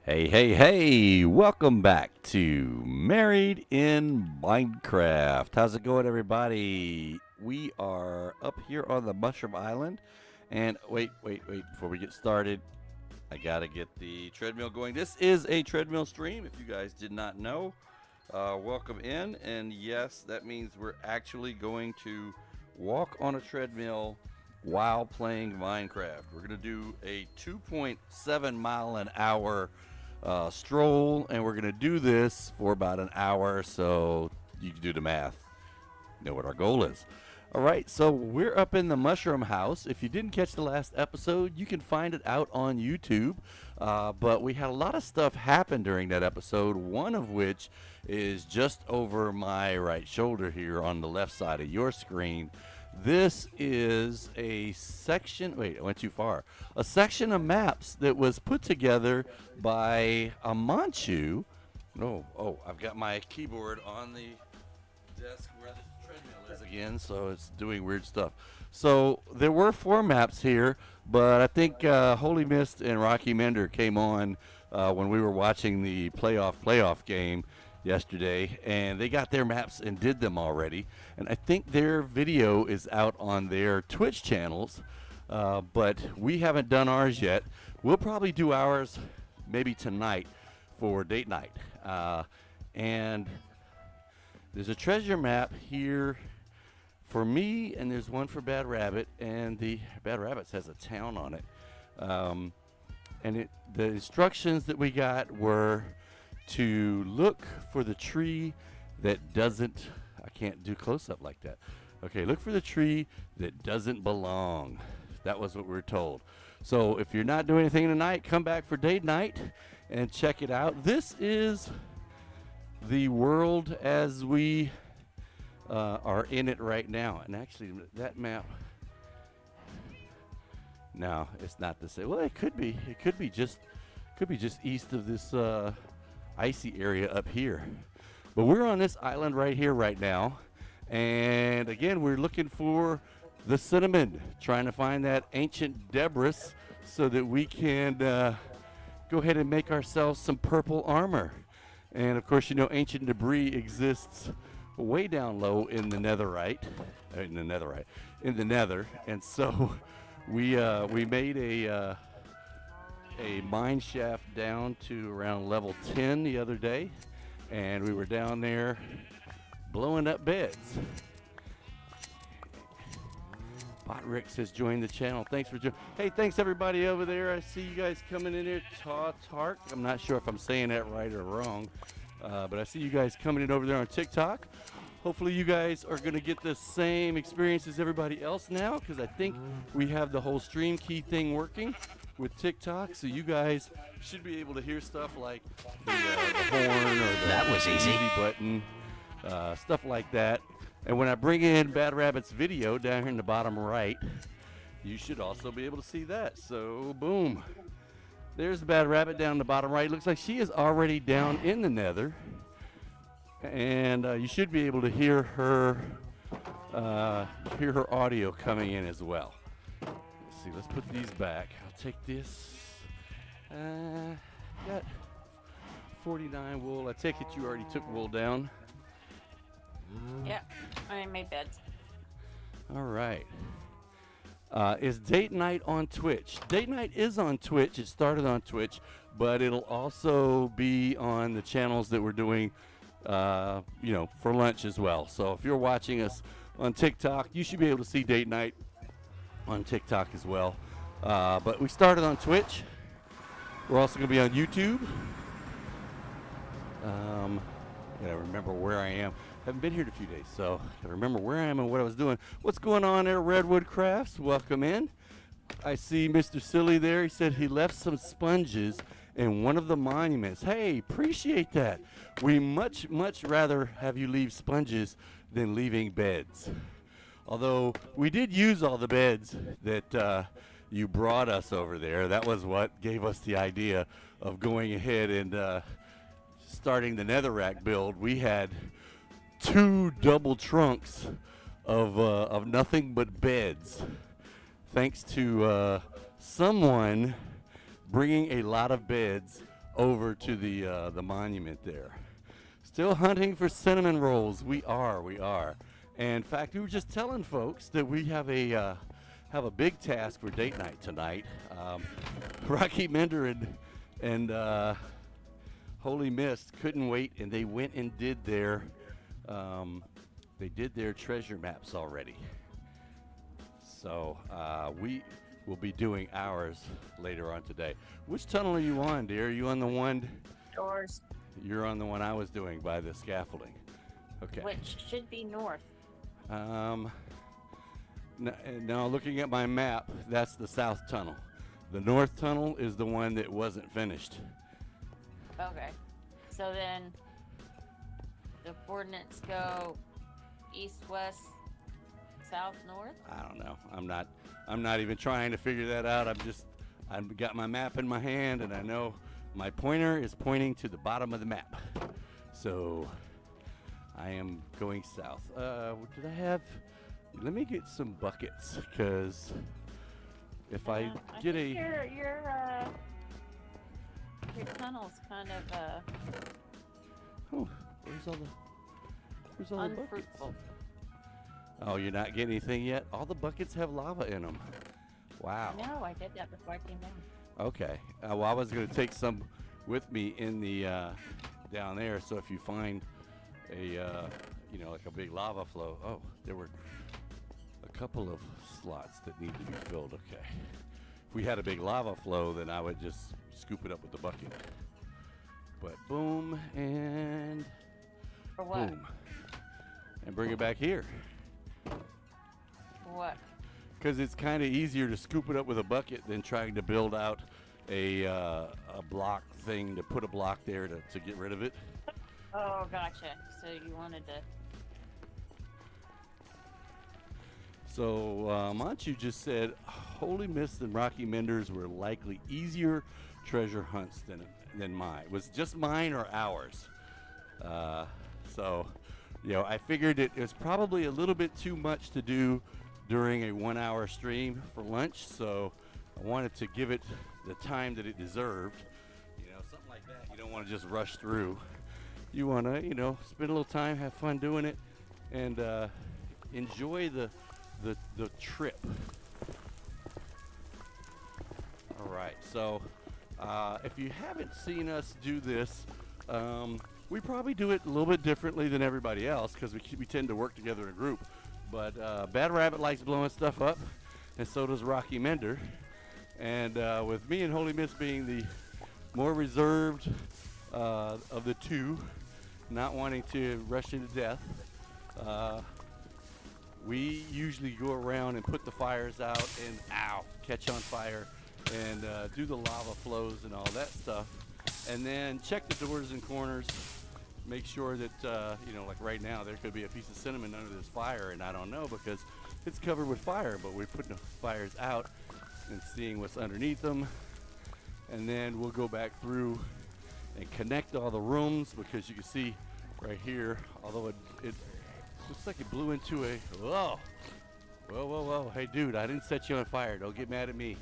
Hey, hey, hey, welcome back to Married in Minecraft. How's it going, everybody? We are up here on the Mushroom Island. And wait, before we get started, I gotta get the treadmill going. This is a treadmill stream, if you guys did not know. Welcome in, and yes, that means we're actually going to walk on a treadmill while playing Minecraft. We're gonna do a 2.7 mile an hour stroll, and we're gonna do this for about an hour, so you can do the math, know what our goal is. All right, so we're up in the mushroom house. If you didn't catch the last episode, you can find it out on YouTube, but we had a lot of stuff happen during that episode, one of which is just over my right shoulder here on the left side of your screen. This is a section, wait, I went too far. A section of maps that was put together by a Manchu. Oh, I've got my keyboard on the desk where the treadmill is again, so it's doing weird stuff. So there were 4 maps here, but I think Holy Mist and Rocky Mender came on when we were watching the playoff game yesterday, and they got their maps and did them already, and I think their video is out on their Twitch channels, but we haven't done ours yet. We'll probably do ours maybe tonight for date night, and there's a treasure map here for me, and there's one for Bad Rabbit, and the Bad Rabbit has a town on it, and the instructions that we got were to look for the tree that doesn't, I can't do close up like that. Okay, look for the tree that doesn't belong. That was what we were told. So if you're not doing anything tonight, come back for date night and check it out. This is the world as we are in it right now. And actually, that map, no, it's not the same. Well, it could be. It could be just east of this icy area up here, but we're on this island right here right now, and again we're looking for the cinnamon, trying to find that ancient debris so that we can go ahead and make ourselves some purple armor. And of course, you know, ancient debris exists way down low in the netherite, in the nether, and so we made a mine shaft down to around level 10 the other day, and we were down there blowing up beds. Botrix has joined the channel. Thanks for joining. Hey, thanks everybody over there. I see you guys coming in here. Tark. I'm not sure if I'm saying that right or wrong, but I see you guys coming in over there on TikTok. Hopefully you guys are going to get the same experience as everybody else now, because I think we have the whole stream key thing working with TikTok, so you guys should be able to hear stuff like the horn or the that was easy button, stuff like that. And when I bring in Bad Rabbit's video down here in the bottom right, you should also be able to see that. So boom, there's the Bad Rabbit down in the bottom right. Looks like she is already down in the nether, and you should be able to hear her audio coming in as well. Let's see, let's put these back. I'll take this. Got 49 wool. I take it you already took wool down. Yeah, I made beds. All right. Is date night on Twitch? Date night is on Twitch. It started on Twitch, but it'll also be on the channels that we're doing, for lunch as well. So if you're watching us on TikTok, you should be able to see date night on TikTok as well. But we started on Twitch. We're also going to be on YouTube. Gotta remember where I am. Haven't been here in a few days, so gotta remember where I am and what I was doing. What's going on there, Redwood Crafts? Welcome in. I see Mr. Silly there. He said he left some sponges in one of the monuments. Hey, appreciate that. We much rather have you leave sponges than leaving beds. Although we did use all the beds that you brought us over there. That was what gave us the idea of going ahead and starting the netherrack build. We had 2 double trunks of nothing but beds, thanks to someone bringing a lot of beds over to the monument there. Still hunting for cinnamon rolls. We are. And in fact, we were just telling folks that we have a big task for date night tonight. Rocky Mender and Holy Mist couldn't wait, and they went and did their treasure maps already. So we will be doing ours later on today. Which tunnel are you on, dear? Are you on the one? Doors. You're on the one I was doing by the scaffolding. Okay. Which should be north. Now looking at my map, that's the south tunnel. The north tunnel is the one that wasn't finished. Okay. So then the coordinates go east, west, south, north? I don't know. I'm not even trying to figure that out. I've got my map in my hand, and I know my pointer is pointing to the bottom of the map. So I am going south. What did I have? Let me get some buckets, because if I get think your tunnel's kind of oh, where's all the buckets? unfruitful. Oh, you're not getting anything yet? All the buckets have lava in them. Wow. No, I did that before I came down. Okay. Well, I was going to take some with me in the down there. So if you find a like a big lava flow. Oh, there were a couple of slots that need to be filled. Okay. If we had a big lava flow, then I would just scoop it up with the bucket. But boom and For what? boom, and bring it back here. For what? Because it's kind of easier to scoop it up with a bucket than trying to build out a block thing to put a block there to get rid of it. Oh, gotcha. So you wanted to... So Manchu just said Holy Mist and Rocky Menders were likely easier treasure hunts than mine. Was just mine or ours? So, I figured it was probably a little bit too much to do during a 1 hour stream for lunch, so I wanted to give it the time that it deserved. Something like that. You don't want to just rush through. You want to, spend a little time, have fun doing it, and enjoy the trip. All right, so if you haven't seen us do this, we probably do it a little bit differently than everybody else because we tend to work together in a group. But Bad Rabbit likes blowing stuff up, and so does Rocky Mender. And with me and Holy Mist being the more reserved of the two, not wanting to rush into death, we usually go around and put the fires out and catch on fire and do the lava flows and all that stuff. And then check the doors and corners. Make sure that, like right now, there could be a piece of cinnamon under this fire, and I don't know because it's covered with fire, but we're putting the fires out and seeing what's underneath them. And then we'll go back through and connect all the rooms because you can see right here, although it looks like it blew into a, whoa. Hey, dude, I didn't set you on fire. Don't get mad at me.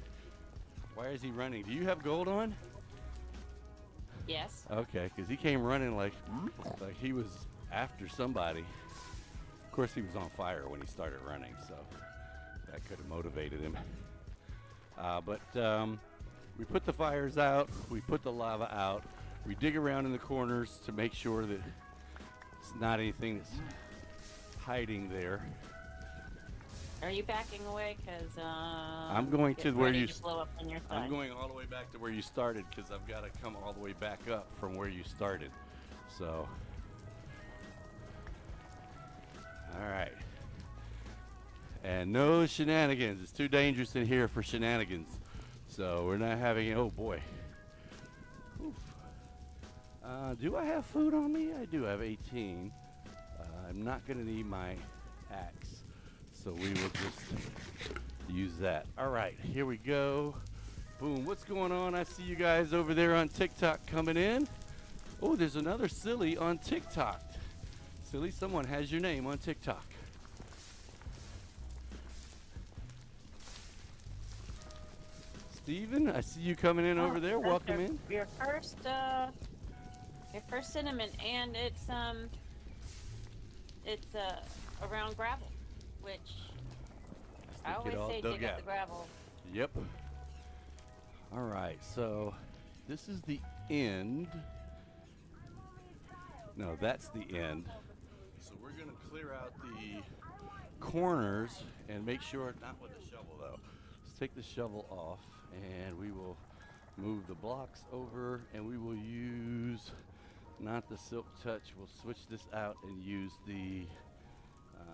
Why is he running? Do you have gold on? Yes. Okay, because he came running like he was after somebody. Of course, he was on fire when he started running, so that could have motivated him. But we put the fires out. We put the lava out. We dig around in the corners to make sure that it's not anything that's hiding there. Are you backing away? Because I'm going to where you. blow up on your side. I'm going all the way back to where you started because I've got to come all the way back up from where you started. So, all right. And no shenanigans. It's too dangerous in here for shenanigans. So we're not having. Oh boy. Oof. Do I have food on me? I do have 18. I'm not going to need my axe. So we will just use that. All right, here we go. Boom, what's going on? I see you guys over there on TikTok coming in. Oh, there's another Silly on TikTok. Silly, someone has your name on TikTok. Steven, I see you coming in over there. That's Welcome in. Your first cinnamon, and it's around gravel, which I always say dig up the gravel. Yep. All right, so this is the end. No, that's the end. So we're going to clear out the corners and make sure, not with the shovel though. Let's take the shovel off and we will move the blocks over, and we will use not the silk touch. We'll switch this out and use the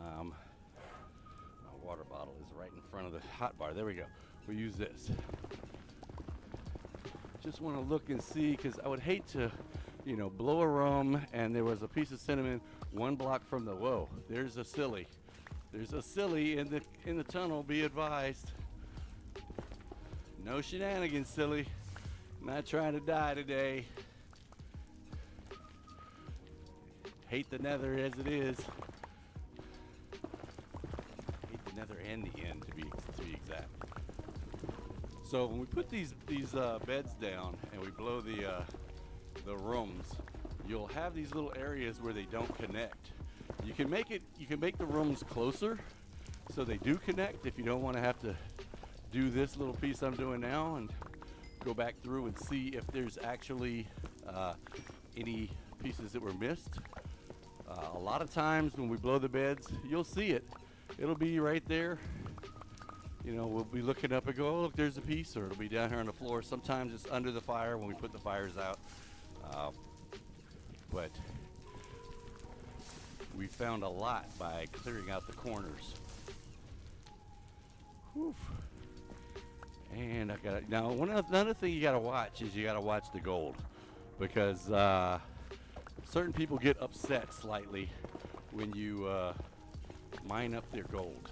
my water bottle is right in front of the hot bar. There we go. We'll use this. Just want to look and see, because I would hate to, you know, blow a rum and there was a piece of cinnamon 1 block from the, whoa, there's a silly. There's a silly in the tunnel, be advised. No shenanigans, silly. Not trying to die today. Hate the nether as it is. Hate the nether and the end, to be exact. So when we put these beds down and we blow the rooms, you'll have these little areas where they don't connect. You can make the rooms closer so they do connect if you don't want to have to do this little piece I'm doing now and go back through and see if there's actually any pieces that were missed. A lot of times when we blow the beds, you'll see it. It'll be right there. You know, we'll be looking up and go, oh, look, there's a piece, or it'll be down here on the floor. Sometimes it's under the fire when we put the fires out. But we found a lot by clearing out the corners. Whew. And I got now another thing you got to watch is you got to watch the gold, because certain people get upset slightly when you mine up their gold.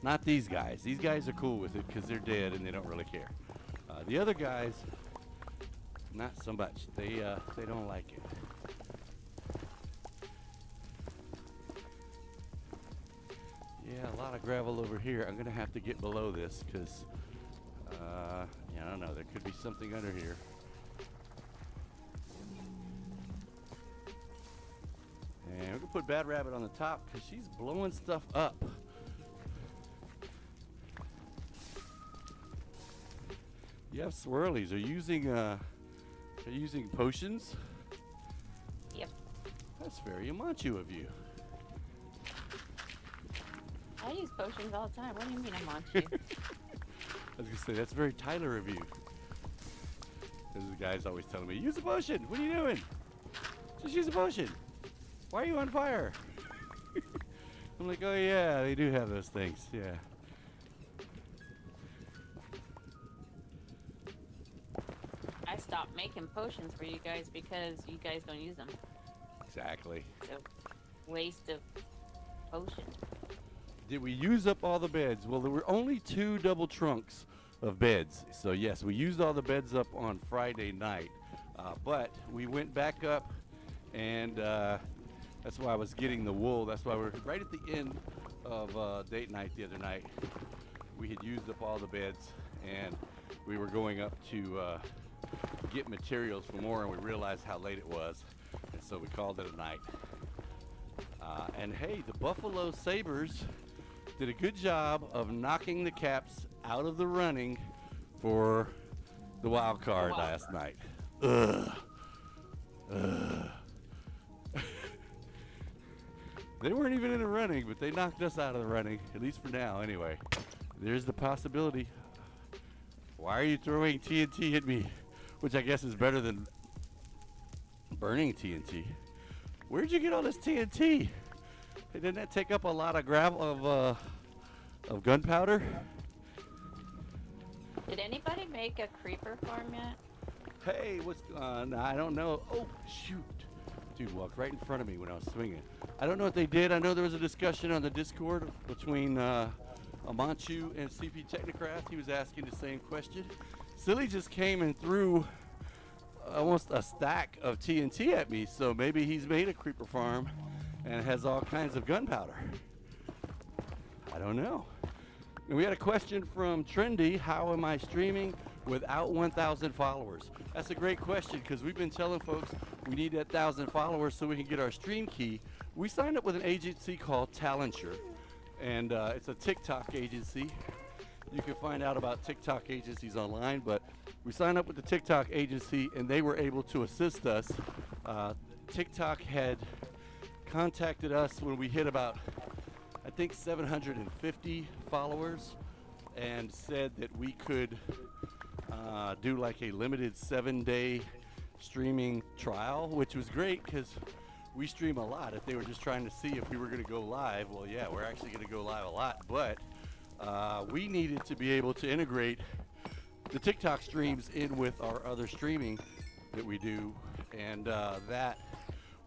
Not these guys. These guys are cool with it because they're dead and they don't really care. The other guys, not so much. They don't like it. Yeah, a lot of gravel over here. I'm gonna have to get below this because yeah, I don't know. There could be something under here. And we're gonna put Bad Rabbit on the top because she's blowing stuff up. You have swirlies. Are you using potions? Yep. That's very Amanchu of you. I use potions all the time. What do you mean I'm on you? I was gonna say that's very Tyler of you. Because the guy's always telling me, use a potion. What are you doing? Just use a potion. Why are you on fire? I'm like, oh yeah, they do have those things. Yeah. I stopped making potions for you guys because you guys don't use them. Exactly. So, waste of potion. Did we use up all the beds? Well, there were only 2 double trunks of beds. So yes, we used all the beds up on Friday night. But we went back up, and that's why I was getting the wool. That's why we're right at the end of date night the other night. We had used up all the beds, and we were going up to get materials for more, and we realized how late it was, and so we called it a night. And hey, the Buffalo Sabres did a good job of knocking the Caps out of the running for the wild card last night. Ugh. They weren't even in the running, but they knocked us out of the running, at least for now anyway. There's the possibility. Why are you throwing TNT at me? Which I guess is better than burning TNT. Where'd you get all this TNT? Hey, didn't that take up a lot of gravel of gunpowder? Did anybody make a creeper farm yet? Hey, what's I don't know. Oh, shoot. Dude walked right in front of me when I was swinging. I don't know what they did. I know there was a discussion on the Discord between Amanchu and CP Technocraft. He was asking the same question. Silly just came and threw almost a stack of TNT at me, so maybe he's made a creeper farm and has all kinds of gunpowder. I don't know. And we had a question from Trendy, how am I streaming without 1,000 followers? That's a great question because we've been telling folks we need that 1,000 followers so we can get our stream key. We signed up with an agency called Talenture, and it's a TikTok agency. You can find out about TikTok agencies online, but we signed up with the TikTok agency and they were able to assist us. TikTok had contacted us when we hit about, I think, 750 followers and said that we could do like a limited 7-day streaming trial, which was great because we stream a lot. If they were just trying to see if we were going to go live, well, yeah, we're actually going to go live a lot, but we needed to be able to integrate the TikTok streams in with our other streaming that we do, and that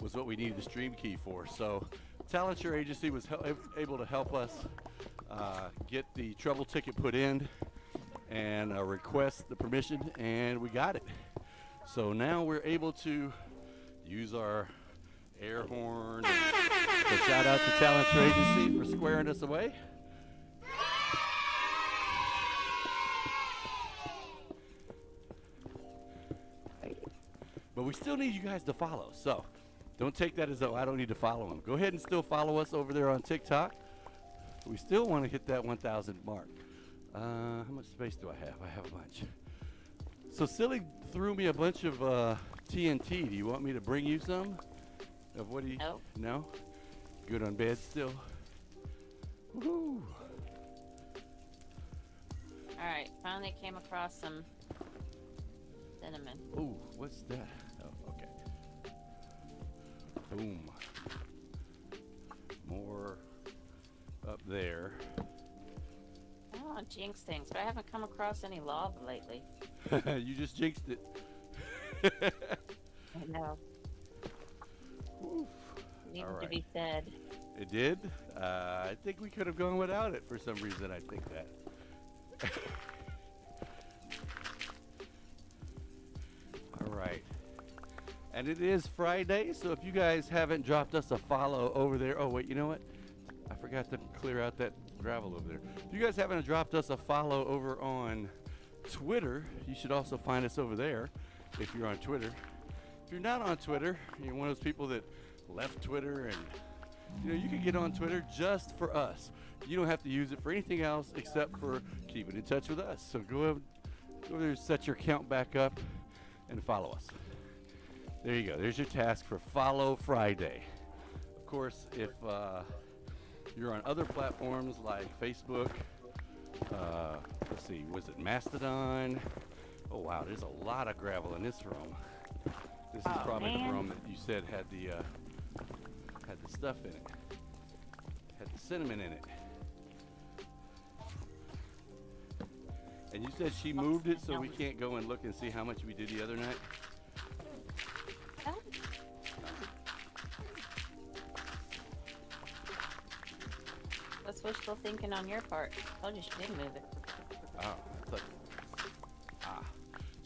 was what we needed the stream key for. So Talenture Agency was able to help us get the trouble ticket put in and request the permission, and we got it. So now we're able to use our air horn. So shout out to Talenture Agency for squaring us away. But we still need you guys to follow, so don't take that as though I don't need to follow them. Go ahead and still follow us over there on TikTok. We still want to hit that 1,000 mark. How much space do I have? I have a bunch. So Silly threw me a bunch of TNT. Do you want me to bring you some? Of what do you? No. No? Good on bed still? Woohoo! Alright, finally came across some cinnamon. Ooh, what's that? Oh, okay. Boom. More up there. I don't want to jinx things, but I haven't come across any lava lately. You just jinxed it. I know. Oof. Needed All to right. be said. It did? I think we could have gone without it for some reason. I think that. All right. And it is Friday, so if you guys haven't dropped us a follow over there. Oh, wait, you know what? I forgot to clear out that gravel over there. If you guys haven't dropped us a follow over on Twitter, you should also find us over there if you're on Twitter. If you're not on Twitter, you're one of those people that left Twitter, and you can get on Twitter just for us. You don't have to use it for anything else except for keeping in touch with us. So go over there, set your account back up, and follow us. There you go. There's your task for Follow Friday. Of course, if you're on other platforms like Facebook, let's see, was it Mastodon? Oh wow, there's a lot of gravel in this room. This is probably the room that you said had the stuff in it, had the cinnamon in it. And you said she moved it so we can't go and look and see how much we did the other night? That's wishful thinking on your part. I told you she didn't move it. Oh,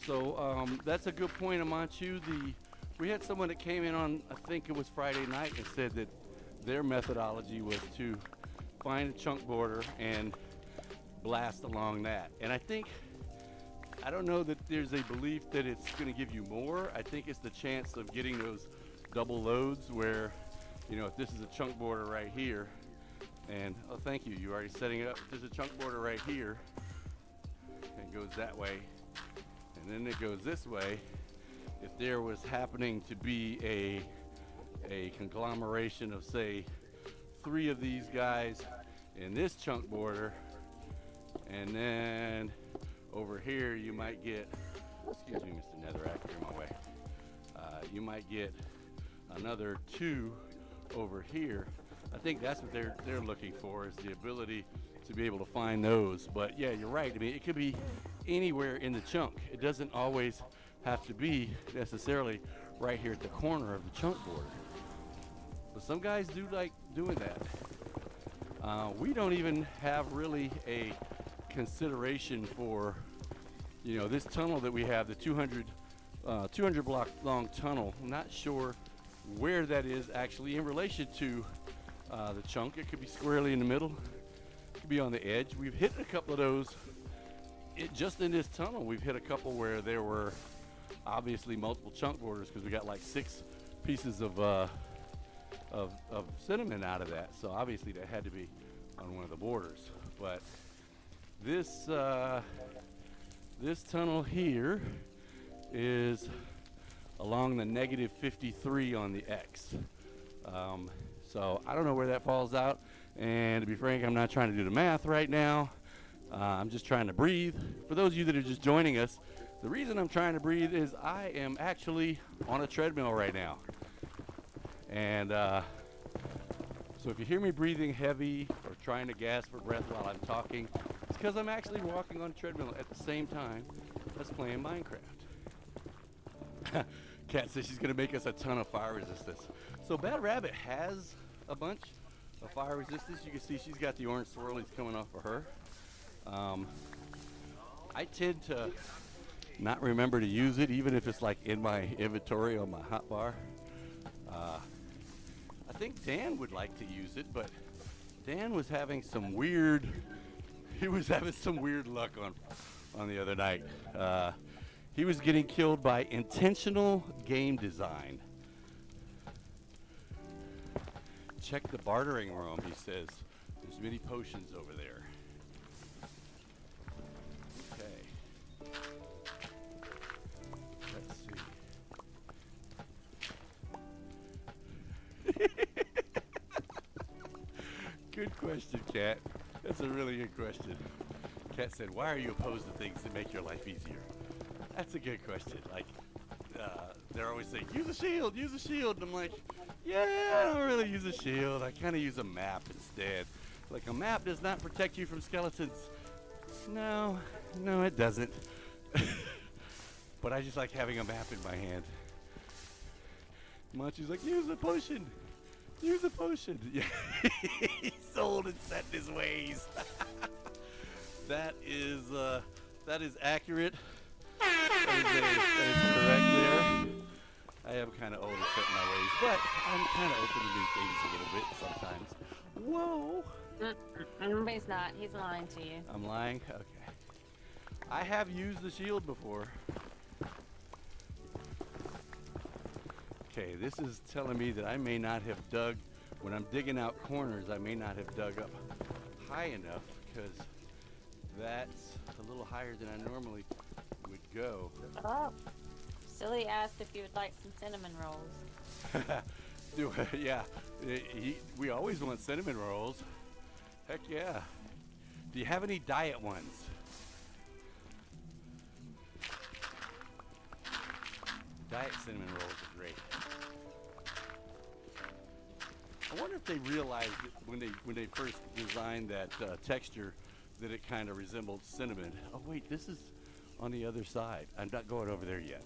so that's a good point, Amanchu. We had someone that came in on, I think it was Friday night, and said that their methodology was to find a chunk border and blast along that. And I don't know that there's a belief that it's going to give you more. I think it's the chance of getting those double loads where, if this is a chunk border right here, and oh, thank you, you're already setting it up. There's a chunk border right here, and it goes that way, and then it goes this way. If there was happening to be a conglomeration of, say, 3 of these guys in this chunk border, and then over here you might get, excuse me, Mr. Netherrack, you're in my way. You might get another 2 over here. I think that's what they're looking for, is the ability to be able to find those. But yeah, you're right. I mean, it could be anywhere in the chunk. It doesn't always have to be necessarily right here at the corner of the chunk border. But some guys do like doing that. We don't even have really a consideration for, this tunnel that we have, the 200 block long tunnel. I'm not sure where that is actually in relation to the chunk. It could be squarely in the middle. It could could be on the edge. We've hit a couple of those. Just in this tunnel, we've hit a couple where there were obviously multiple chunk borders because we got like 6 pieces of cinnamon out of that. So obviously that had to be on one of the borders. But this this tunnel here is along the negative 53 on the X. So I don't know where that falls out. And to be frank, I'm not trying to do the math right now. I'm just trying to breathe. For those of you that are just joining us, the reason I'm trying to breathe is I am actually on a treadmill right now. And so if you hear me breathing heavy or trying to gasp for breath while I'm talking, it's because I'm actually walking on a treadmill at the same time as playing Minecraft. Kat says she's going to make us a ton of fire resistance. So Bad Rabbit has a bunch of fire resistance. You can see she's got the orange swirlies coming off of her. I tend to not remember to use it, even if it's like in my inventory on my hotbar. I think Dan would like to use it, but Dan was having some weird, luck on the other night. He was getting killed by intentional game design. Check the bartering room, he says. There's many potions over there. Okay. Let's see. Good question, Kat. That's a really good question. Kat said, why are you opposed to things that make your life easier? That's a good question. Like, they're always saying, use a shield, use a shield. And I'm like, yeah, I don't really use a shield. I kind of use a map instead. Like, a map does not protect you from skeletons. No, it doesn't. But I just like having a map in my hand. Machi's like, use a potion. Use a potion. Yeah. He's old and set in his ways. That is accurate. That is correct there. I am kind of old and set in my ways, but I'm kind of open to new things a little bit sometimes. Whoa. He's not. He's lying to you. I'm lying? Okay. I have used the shield before. Okay, this is telling me that I may not have dug, when I'm digging out corners, I may not have dug up high enough because that's a little higher than I normally would go. Oh. Silly asked if you would like some cinnamon rolls. Yeah, we always want cinnamon rolls. Heck yeah. Do you have any diet ones? Diet cinnamon rolls are great. I wonder if they realized that when they first designed that texture that it kind of resembled cinnamon. Oh wait, this is on the other side. I'm not going over there yet.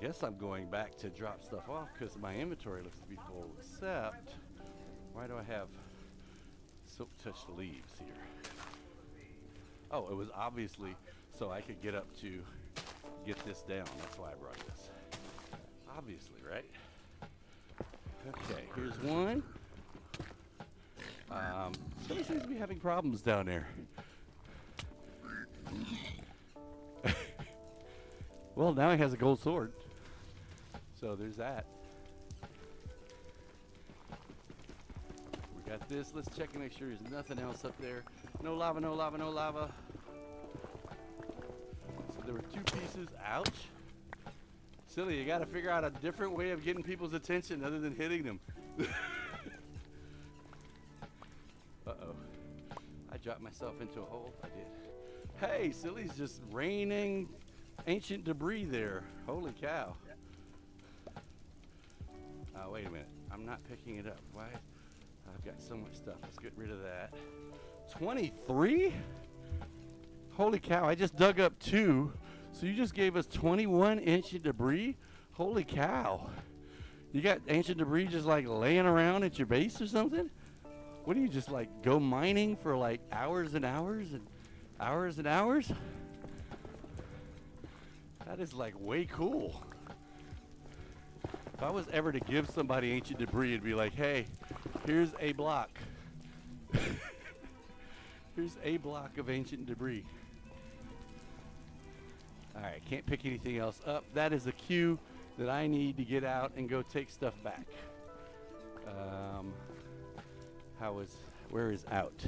Guess I'm going back to drop stuff off because my inventory looks to be full, except why do I have silk touch leaves here? Oh, it was obviously so I could get up to get this down. That's why I brought this. Obviously, right? Okay, here's one. Somebody seems to be having problems down there. Well, now he has a gold sword. So there's that. We got this. Let's check and make sure there's nothing else up there. No lava, no lava, no lava. So there were 2 pieces. Ouch. Silly, you got to figure out a different way of getting people's attention other than hitting them. Uh-oh. I dropped myself into a hole. I did. Hey, Silly's just raining ancient debris there. Holy cow. Wait a minute. I'm not picking it up. Why? I've got so much stuff. Let's get rid of that. 23? Holy cow. I just dug up 2. So you just gave us 21 ancient debris? Holy cow. You got ancient debris just like laying around at your base or something? What do you just like go mining for like hours and hours and hours and hours? That is like way cool. If I was ever to give somebody ancient debris, it'd be like, hey, here's a block. Here's a block of ancient debris. All right, can't pick anything else up. That is a cue that I need to get out and go take stuff back. Where is out?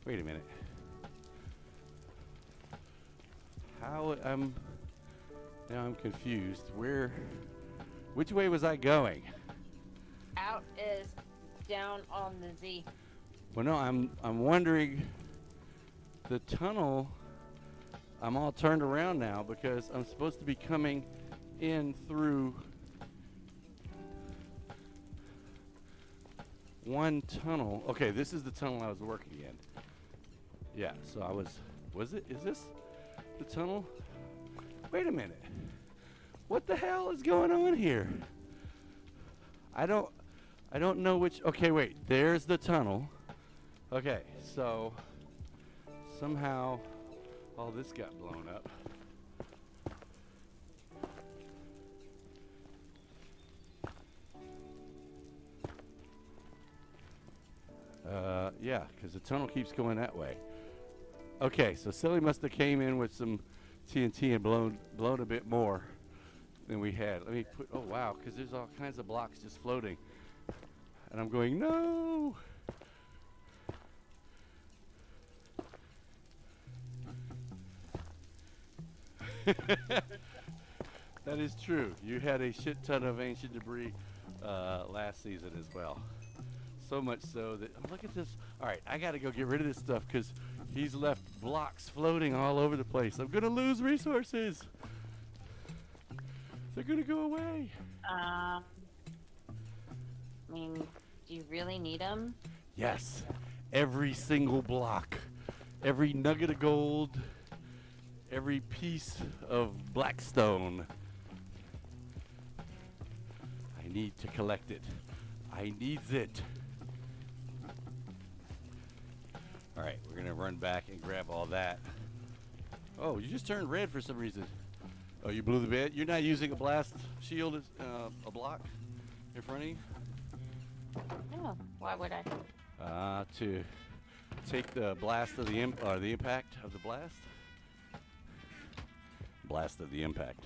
Wait a minute. Now I'm confused. Which way was I going? Out is down on the Z. Well, no, I'm wondering, the tunnel, I'm all turned around now because I'm supposed to be coming in through one tunnel. Okay, this is the tunnel I was working in. Yeah, so is this the tunnel? Wait a minute. What the hell is going on here? I don't know which. Okay, wait. There's the tunnel. Okay, so somehow all this got blown up. Yeah, because the tunnel keeps going that way. Okay, so Silly must have came in with some TNT and blown a bit more than we had. Let me put, oh wow, because there's all kinds of blocks just floating. And I'm going, no! That is true. You had a shit ton of ancient debris last season as well. So much so that, oh, look at this. All right, I got to go get rid of this stuff because he's left blocks floating all over the place. I'm going to lose resources. They're going to go away. I mean, do you really need them? Yes. Every single block. Every nugget of gold. Every piece of black stone. I need to collect it. I needs it. All right, we're gonna run back and grab all that. Oh, you just turned red for some reason. Oh, you blew the bed? You're not using a blast shield as a block in front of you? No, why would I? To take the blast of the impact of the blast. Blast of the impact.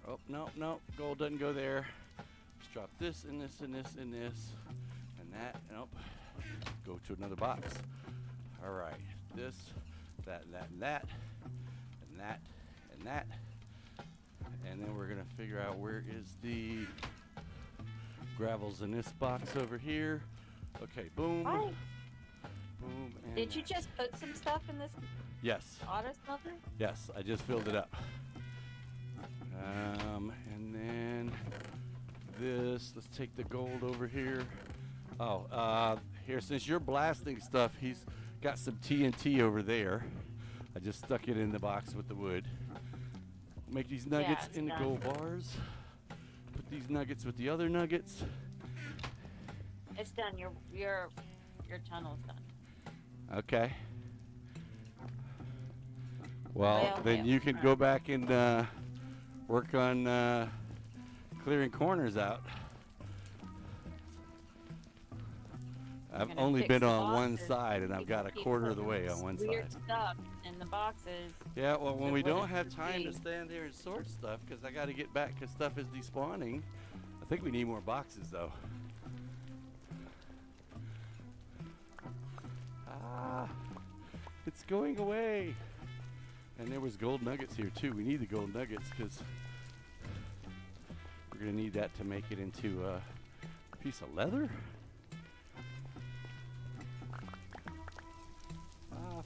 Oh, no, gold doesn't go there. Let's drop this and this and this and this and that. Nope. Go to another box. All right, this, that, and that, and that, and that, and that. And then we're gonna figure out where is the gravels in this box over here. Okay, boom. Hi. Boom. And Did you just put some stuff in this yes. auto smelter? Yes, I just filled it up. And then this, let's take the gold over here. Oh, here, since you're blasting stuff, he's got some TNT over there. I just stuck it in the box with the wood. Make these nuggets into gold bars. Put these nuggets with the other nuggets. It's done. Your tunnel's done. Okay. Well, then you can go back and work on clearing corners out. I've only been on one side, and I've got a quarter of the way on one side. Weird stuff in the boxes. Yeah, well, when we don't have time to stand there and sort stuff, because I got to get back because stuff is despawning. I think we need more boxes, though. Ah, it's going away. And there was gold nuggets here, too. We need the gold nuggets because we're going to need that to make it into a piece of leather.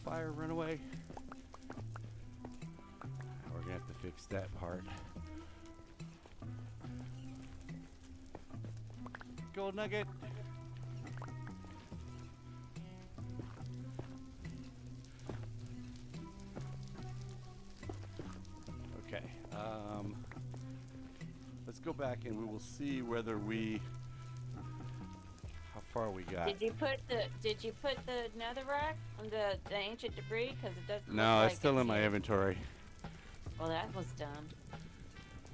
Fire, run away. We're gonna have to fix that part. Gold nugget. Okay. Let's go back and we will see whether how far we got. Did you put the netherrack on the ancient debris? Because it doesn't. No, it's still in my inventory. Well, that was done.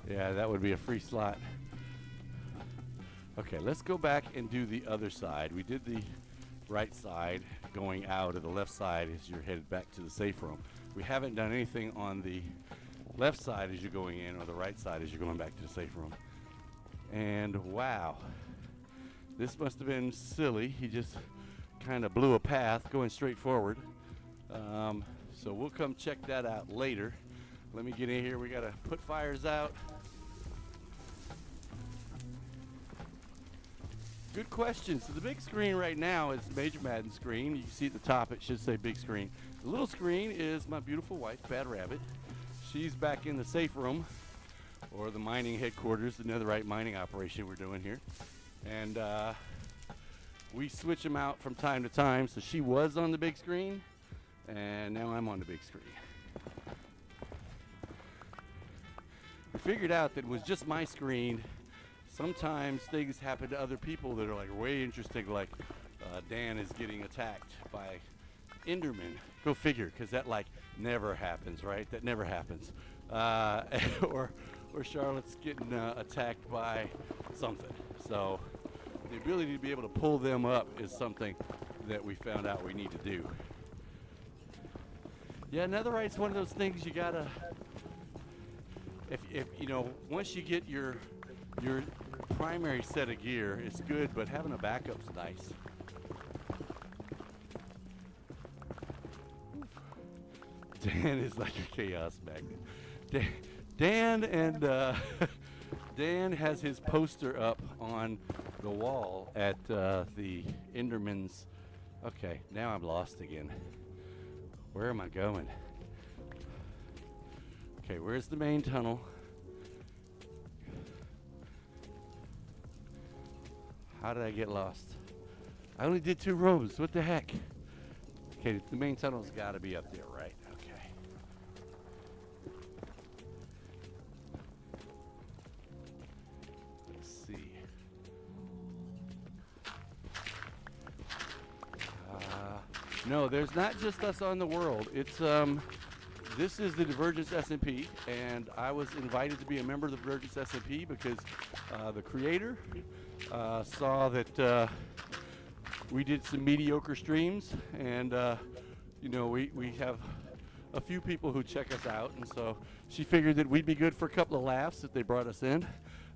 Yeah, that would be a free slot. Okay, let's go back and do the other side. We did the right side going out, or the left side as you're headed back to the safe room. We haven't done anything on the left side as you're going in, or the right side as you're going back to the safe room. And wow, this must have been silly. He just kind of blew a path going straight forward. So we'll come check that out later. Let me get in here. We gotta put fires out. Good question. So the big screen right now is Major Madden's screen. You can see at the top it should say big screen. The little screen is my beautiful wife, Bad Rabbit. She's back in the safe room, or the mining headquarters, the netherite mining operation we're doing here. And we switch them out from time to time. So she was on the big screen, and now I'm on the big screen. We figured out that it was just my screen. Sometimes things happen to other people that are like way interesting, like Dan is getting attacked by Enderman. Go figure, because that like never happens, right? That never happens. Or Charlotte's getting attacked by something. So the ability to be able to pull them up is something that we found out we need to do. Yeah, netherite's one of those things you gotta, if you know, once you get your primary set of gear, it's good, but having a backup's nice. Dan is like a chaos magnet. Dan has his poster up on the wall at the Enderman's. Okay, now I'm lost again. Where am I going? Okay, where's the main tunnel? How did I get lost? I only did 2 rows. What the heck? Okay, the main tunnel's got to be up there, right? Okay. Let's see. No, there's not just us on the world. It's this is the Divergence SMP, and I was invited to be a member of the Divergence SMP because the creator saw that we did some mediocre streams, and you know, we have a few people who check us out, and so she figured that we'd be good for a couple of laughs if they brought us in,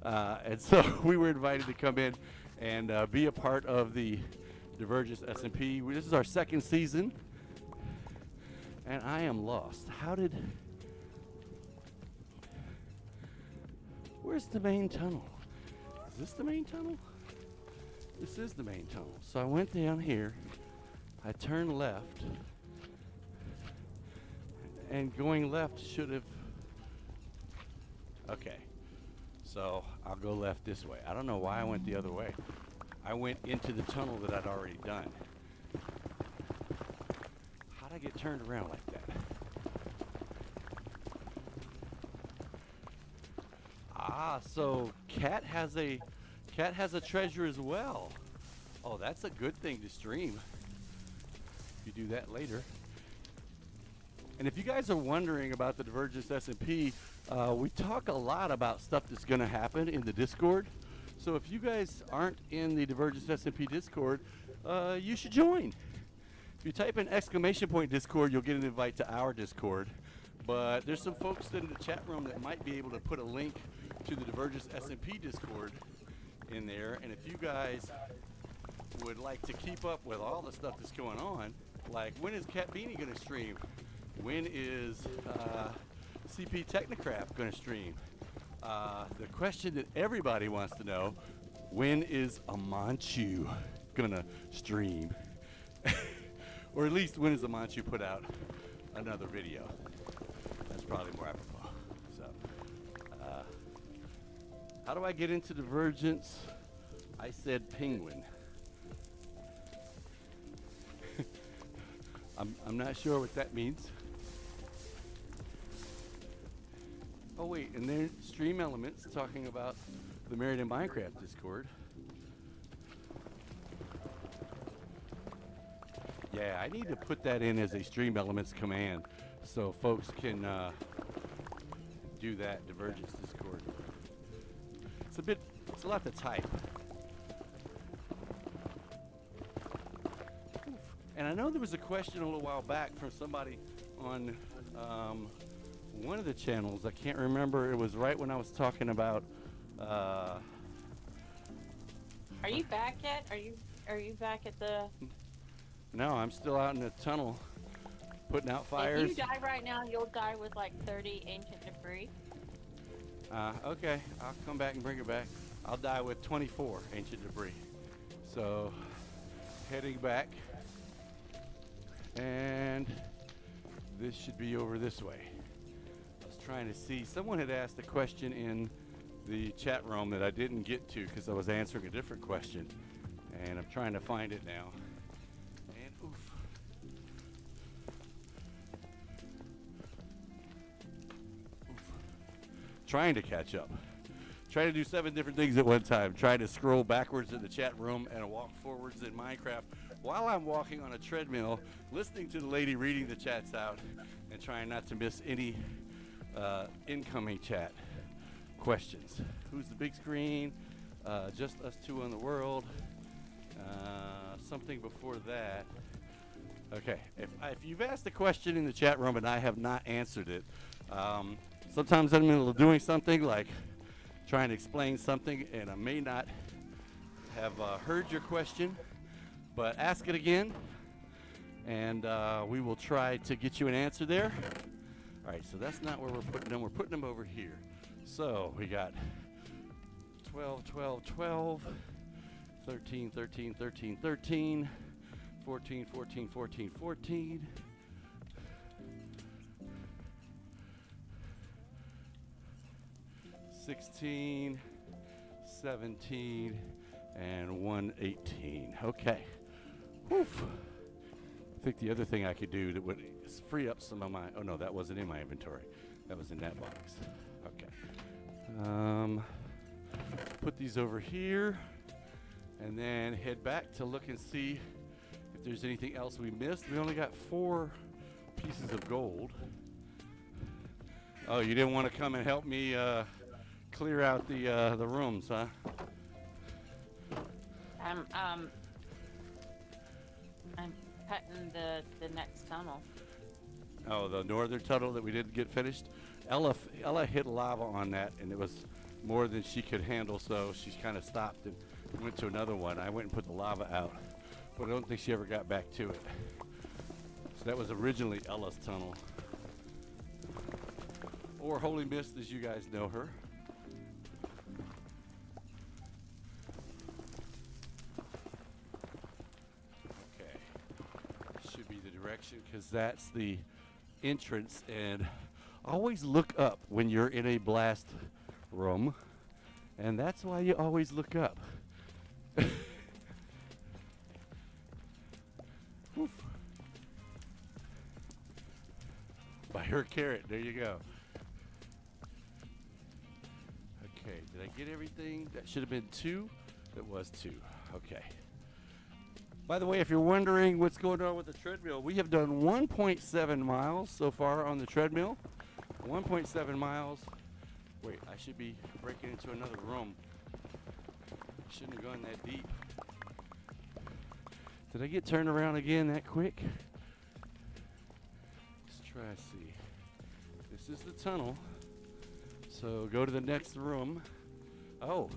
and so we were invited to come in and be a part of the Divergence SMP. This is our 2nd season, and I am lost. Where's the main tunnel? Is this the main tunnel? This is the main tunnel. So I went down here, I turned left, and going left should have, okay, so I'll go left this way. I don't know why I went the other way. I went into the tunnel that I'd already done. How'd I get turned around like that? Ah, so Cat has a treasure as well. Oh, that's a good thing to stream. You do that later. And if you guys are wondering about the Divergence SMP, we talk a lot about stuff that's going to happen in the Discord. So if you guys aren't in the Divergence SMP Discord, you should join. If you type in !Discord, you'll get an invite to our Discord. But there's some folks in the chat room that might be able to put a link to the Divergence SMP Discord in there. And if you guys would like to keep up with all the stuff that's going on, like when is Cat Beanie going to stream? When is CP Technocraft going to stream? The question that everybody wants to know, when is Amanchu gonna stream? Or at least when is Amanchu put out another video? That's probably more apropos. So, how do I get into Divergence? I said penguin. I'm not sure what that means. Oh wait, and there's Stream Elements talking about the Married in Minecraft Discord. Yeah, I need to put that in as a Stream Elements command so folks can do that Divergence Discord. It's a lot to type. And I know there was a question a little while back from somebody on one of the channels. I can't remember. It was right when I was talking about. Are you back yet? Are you back at the? No, I'm still out in the tunnel, putting out fires. If you die right now, you'll die with like 30 ancient debris. Okay, I'll come back and bring it back. I'll die with 24 ancient debris. So, heading back, and this should be over this way. I was trying to see, someone had asked a question in the chat room that I didn't get to because I was answering a different question, and I'm trying to find it now. And oof. Trying to catch up. Trying to do 7 different things at one time. Trying to scroll backwards in the chat room and walk forwards in Minecraft while I'm walking on a treadmill, listening to the lady reading the chats out and trying not to miss any incoming chat questions. Who's the big screen? Just us two on the world. Something before that. Okay, if you've asked a question in the chat room and I have not answered it, sometimes I'm in the middle of doing something like trying to explain something and I may not have heard your question, but ask it again and we will try to get you an answer there. All right, so that's not where we're putting them. We're putting them over here. So we got 12, 12, 12, 13, 13, 13, 13, 14, 14, 14, 14. 16, 17, and 118. Okay. Woof. I think the other thing I could do that would free up some of my, oh no, that wasn't in my inventory. That was in that box. Okay. Put these over here and then head back to look and see if there's anything else we missed. We only got 4 pieces of gold. Oh, you didn't want to come and help me clear out the rooms, huh? I'm cutting the next tunnel. Oh, the northern tunnel that we didn't get finished. Ella hit lava on that, and it was more than she could handle, so she kind of stopped and went to another one. I went and put the lava out, but I don't think she ever got back to it. So that was originally Ella's tunnel, or Holy Mist, as you guys know her. Should be the direction because that's the entrance, and always look up when you're in a blast room, and that's why you always look up. By her carrot, there you go. Okay, did I get everything? That should have been 2. That was 2. Okay. By the way, if you're wondering what's going on with the treadmill, we have done 1.7 miles so far on the treadmill. 1.7 miles. Wait, I should be breaking into another room. I shouldn't have gone that deep. Did I get turned around again that quick? Let's try to see. This is the tunnel. So go to the next room. Oh,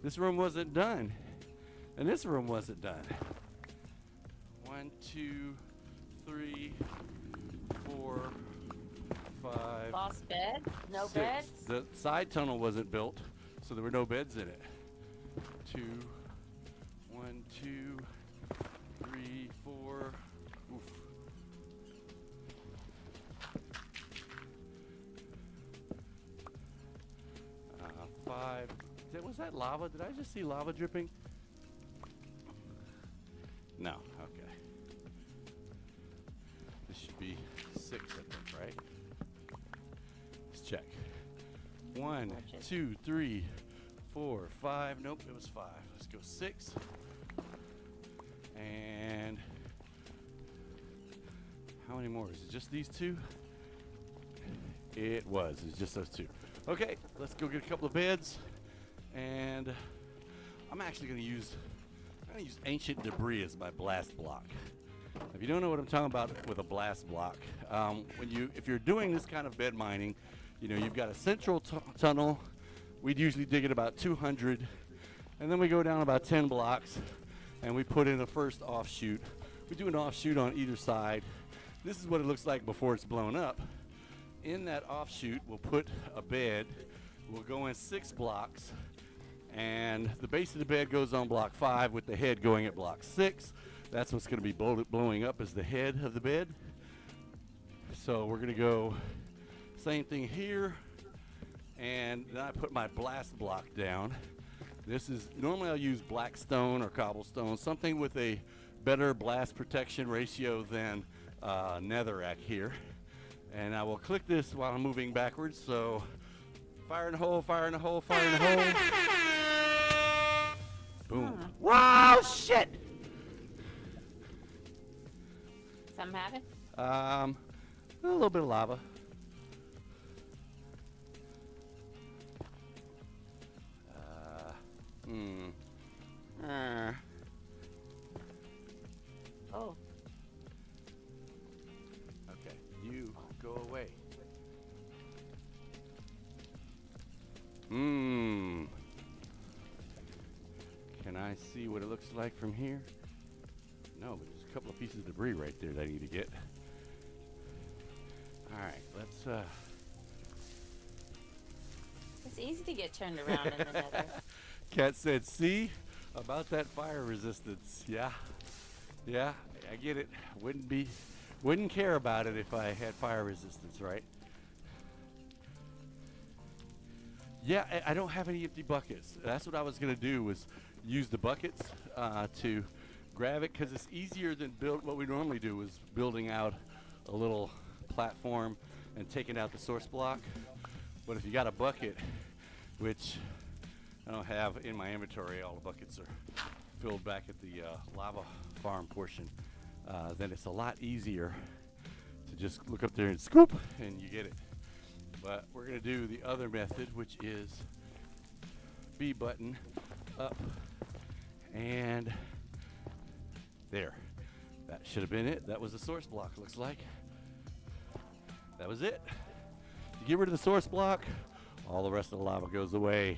this room wasn't done. And this room wasn't done. 1, 2, 3, 4, 5. Lost bed? No 6. beds? The side tunnel wasn't built, so there were no beds in it. 2, 1, 2, 3, 4. Oof. 5. Was that lava? Did I just see lava dripping? No. Okay. This should be 6, I think, right? Let's check. 1, 2, 3, 4, 5. Nope, it was 5. Let's go 6. And how many more? Is it just these 2? It was. It's just those 2. Okay, let's go get a couple of beds. And I'm actually going to use ancient debris as my blast block. If you don't know what I'm talking about with a blast block, if you're doing this kind of bed mining, you know, you've got a central tunnel. We'd usually dig at about 200, and then we go down about 10 blocks, and we put in the first offshoot. We do an offshoot on either side. This is what it looks like before it's blown up. In that offshoot, we'll put a bed. We'll go in 6 blocks, and the base of the bed goes on block 5 with the head going at block 6. That's what's going to be blowing up, is the head of the bed. So we're going to go same thing here, and then I put my blast block down. This is, normally I'll use black stone or cobblestone, something with a better blast protection ratio than netherrack here. And I will click this while I'm moving backwards. So fire in the hole, fire in the hole, fire in the hole. Boom. Wow, shit! Something happened? A little bit of lava. Oh. Okay, you go away. Can I see what it looks like from here? No, but there's a couple of pieces of debris right there that I need to get. All right, let's It's easy to get turned around in the nether. Kat said, see, about that fire resistance. Yeah, I get it. Wouldn't care about it if I had fire resistance, right? Yeah, I don't have any empty buckets. That's what I was gonna do, was use the buckets to grab it, because it's easier than what we normally do is building out a little platform and taking out the source block. But if you got a bucket, which I don't have in my inventory, all the buckets are filled back at the lava farm portion, then it's a lot easier to just look up there and scoop and you get it. But we're gonna do the other method, which is B button up, and there. That should have been it. That was the source block, looks like. That was it. You get rid of the source block, all the rest of the lava goes away.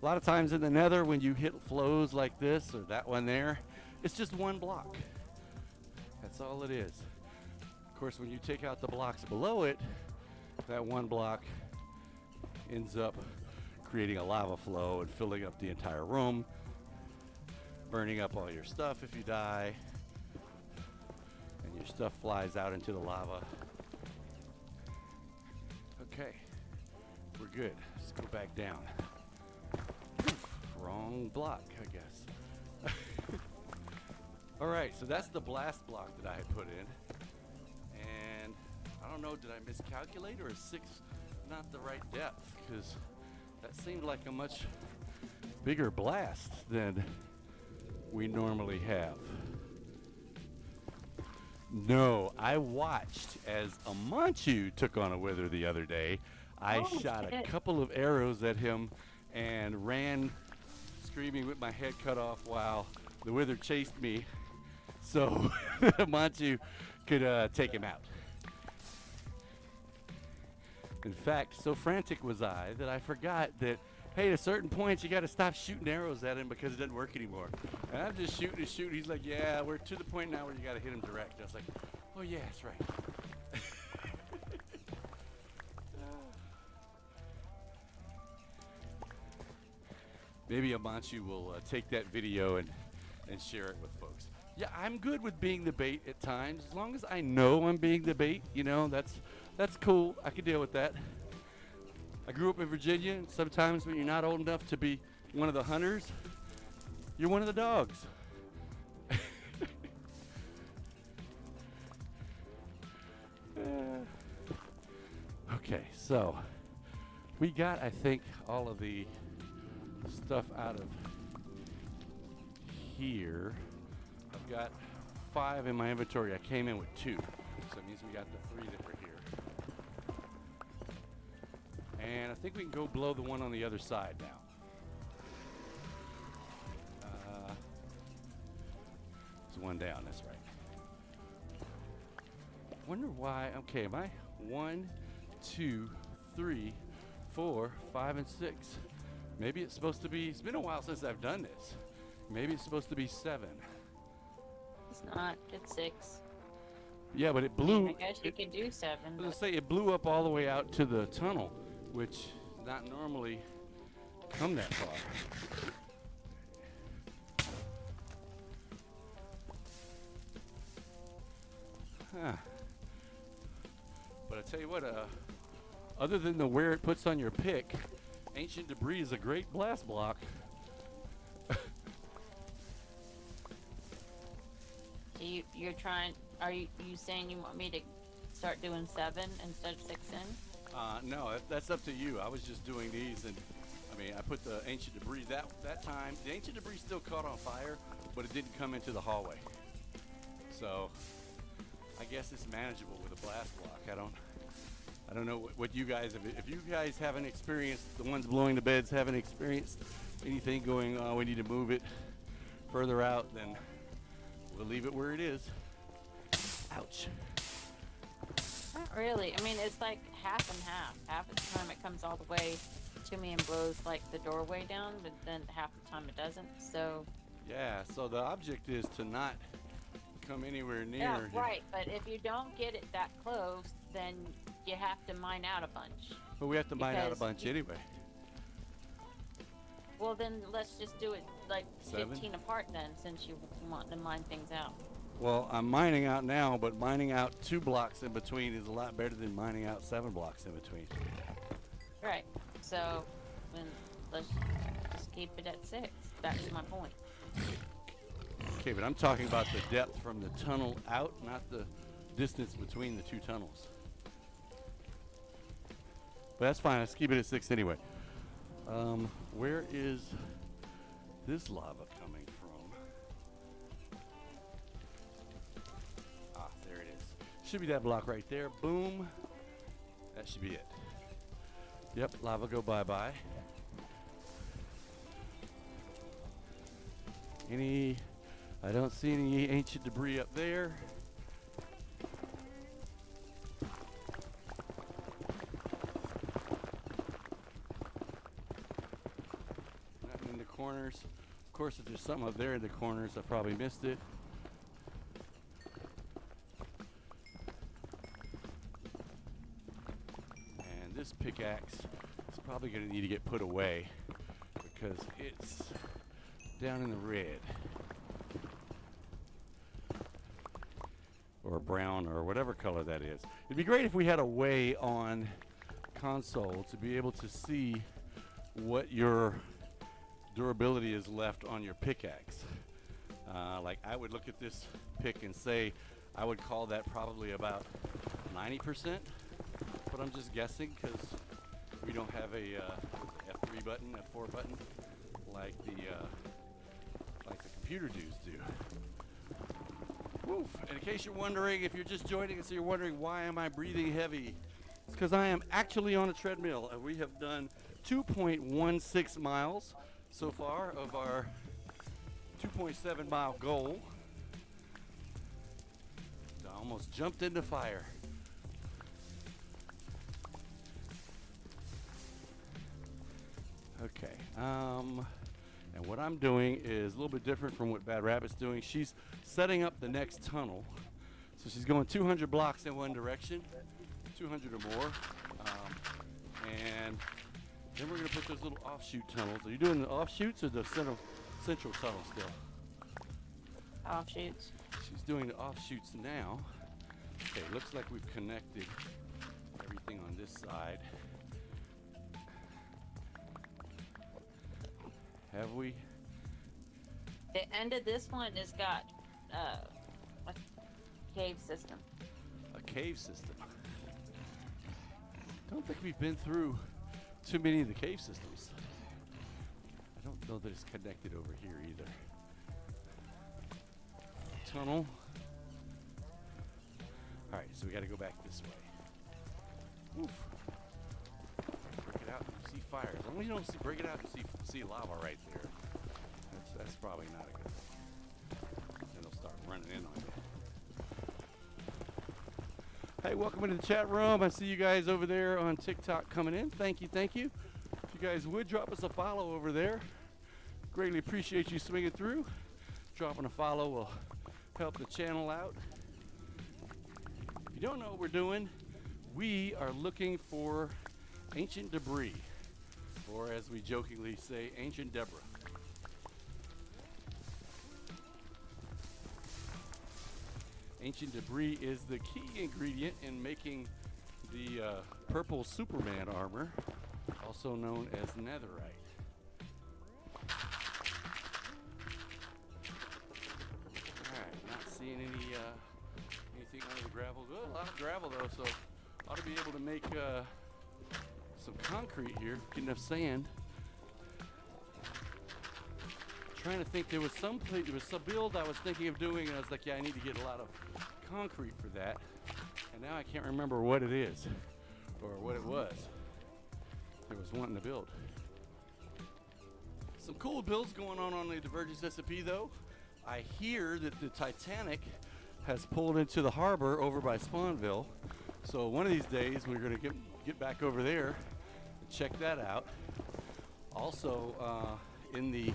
A lot of times in the nether, when you hit flows like this or that one there, it's just one block. That's all it is. Of course, when you take out the blocks below it, that one block ends up creating a lava flow and filling up the entire room, burning up all your stuff if you die, and your stuff flies out into the lava. Okay, we're good. Let's go back down. Wrong block, I guess. All right, so that's the blast block that I had put in. And I don't know, did I miscalculate, or is 6 not the right depth? Because that seemed like a much bigger blast than we normally have. No, I watched as a Manchu took on a wither the other day. I shot a couple of arrows at him and ran screaming with my head cut off while the wither chased me, so Manchu could take him out. In fact, so frantic was I that I forgot that, hey, at a certain point you got to stop shooting arrows at him because it doesn't work anymore. And I'm just shooting and shooting. He's like, yeah, we're to the point now where you got to hit him direct. I was like, oh yeah, that's right. Maybe Amanchu will take that video and share it with folks. Yeah, I'm good with being the bait at times. As long as I know I'm being the bait, you know, that's cool. I can deal with that. I grew up in Virginia, and sometimes when you're not old enough to be one of the hunters, you're one of the dogs. Okay, so we got, I think, all of the stuff out of here. I've got 5 in my inventory. I came in with 2, so it means we got the 3 that were here. And I think we can go blow the one on the other side now. There's one down, that's right. wonder why. Okay, am I 1, 2, 3, 4, 5, and 6? Maybe it's supposed to be. It's been a while since I've done this. Maybe it's supposed to be 7. It's not. It's 6. Yeah, but it blew. I guess you could do 7. I was gonna say it blew up all the way out to the tunnel, which not normally come that far. Huh. But I tell you what, other than the wear it puts on your pick, ancient debris is a great blast block. You're trying. Are you saying you want me to start doing 7 instead of 6 in? No, that's up to you. I was just doing these, and I mean, I put the ancient debris that time. The ancient debris still caught on fire, but it didn't come into the hallway. So I guess it's manageable with a blast block. I don't know what you guys have. If you guys haven't experienced, the ones blowing the beds haven't experienced anything going on, we need to move it further out, then we'll leave it where it is. Ouch. Not really. I mean, it's like half and half. Half of the time it comes all the way to me and blows like the doorway down, but then half the time it doesn't. So yeah, so the object is to not come anywhere near. Yeah, right. But if you don't get it that close, then you have to mine out a bunch. But we have to mine out a Because bunch anyway. Well, then let's just do it like 7? 15 apart then, since you want to mine things out. Well, I'm mining out now, but mining out 2 blocks in between is a lot better than mining out 7 blocks in between. Right. So then let's just keep it at 6. That's my point. Okay, but I'm talking about the depth from the tunnel out, not the distance between the 2 tunnels. But that's fine. Let's keep it at 6 anyway. Where is this lava coming from? Ah, there it is. Should be that block right there. Boom. That should be it. Yep, lava go bye-bye. I don't see any ancient debris up there. Nothing in the corners. Of course, if there's something up there in the corners, I probably missed it. And this pickaxe is probably going to need to get put away because it's down in the red. Or brown or whatever color that is. It'd be great if we had a way on console to be able to see what your durability is left on your pickaxe. Like I would look at this pick and say I would call that probably about 90%, but I'm just guessing because we don't have a F3 button, F4 button like the computer dudes do. Woof. And in case you're wondering, if you're just joining us, you're wondering why am I breathing heavy? It's because I am actually on a treadmill, and we have done 2.16 miles so far of our 2.7 mile goal. I almost jumped into fire. Okay. And what I'm doing is a little bit different from what Bad Rabbit's doing. She's setting up the next tunnel. So she's going 200 blocks in one direction, 200 or more. And then we're going to put those little offshoot tunnels. Are you doing the offshoots or the central tunnel still? Offshoots. She's doing the offshoots now. Okay, looks like we've connected everything on this side. Have we? The end of this one has got a cave system. A cave system. Don't think we've been through too many of the cave systems. I don't know that it's connected over here either. Tunnel. All right, so we got to go back this way. Oof. Break it out and you see fire. As long as you don't break it out and see lava right there. That's probably not a good thing. Then they'll start running in on you. Hey, welcome into the chat room. I see you guys over there on TikTok coming in. Thank you, thank you. If you guys would drop us a follow over there, greatly appreciate you swinging through. Dropping a follow will help the channel out. If you don't know what we're doing, we are looking for ancient debris, or as we jokingly say, ancient Deborah. Ancient debris is the key ingredient in making the purple Superman armor, also known as netherite. Alright, not seeing anything under the gravel. Good, a lot of gravel though, so ought to be able to make some concrete here, get enough sand. Trying to think, there was some build I was thinking of doing, and I was like, yeah, I need to get a lot of concrete for that. And now I can't remember what it is, or what it was. There was wanting to build. Some cool builds going on the Divergence SP though. I hear that the Titanic has pulled into the harbor over by Spawnville. So one of these days we're gonna get back over there and check that out. Also, in the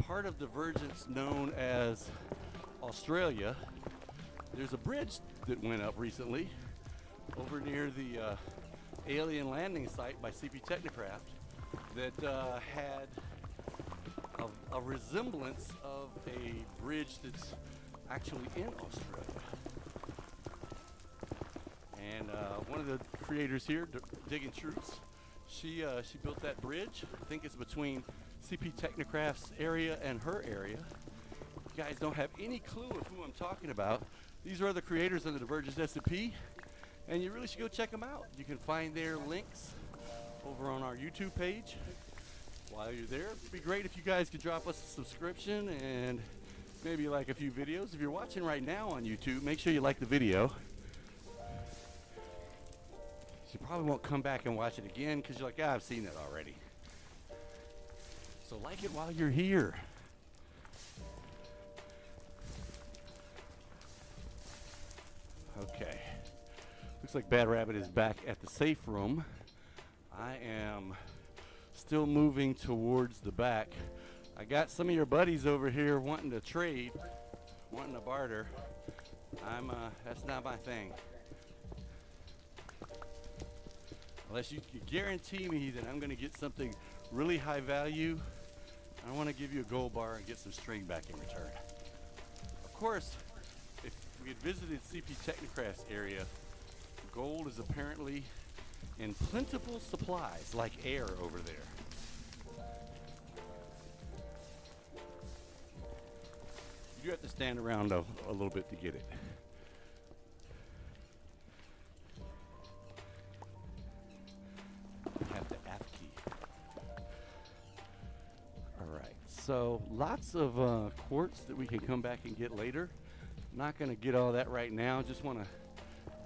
part of Divergence known as Australia, there's a bridge that went up recently over near the alien landing site by CP Technocraft that had a resemblance of a bridge that's actually in Australia. And one of the creators here, Digging Truths, she built that bridge. I think it's between CP Technocraft's area and her area. You guys don't have any clue of who I'm talking about. These are the creators of the Divergence SCP, and you really should go check them out. You can find their links over on our YouTube page. While you're there, it'd be great if you guys could drop us a subscription and maybe like a few videos. If you're watching right now on YouTube, make sure you like the video. You probably won't come back and watch it again because you're like, I've seen it already. So like it while you're here. Okay. Looks like Bad Rabbit is back at the safe room. I am still moving towards the back. I got some of your buddies over here wanting to trade, wanting to barter. That's not my thing. Unless you guarantee me that I'm going to get something really high value, I want to give you a gold bar and get some string back in return. Of course, if we had visited CP Technocraft's area, gold is apparently in plentiful supplies, like air over there. You do have to stand around a little bit to get it. So lots of quartz that we can come back and get later. Not going to get all that right now. Just want to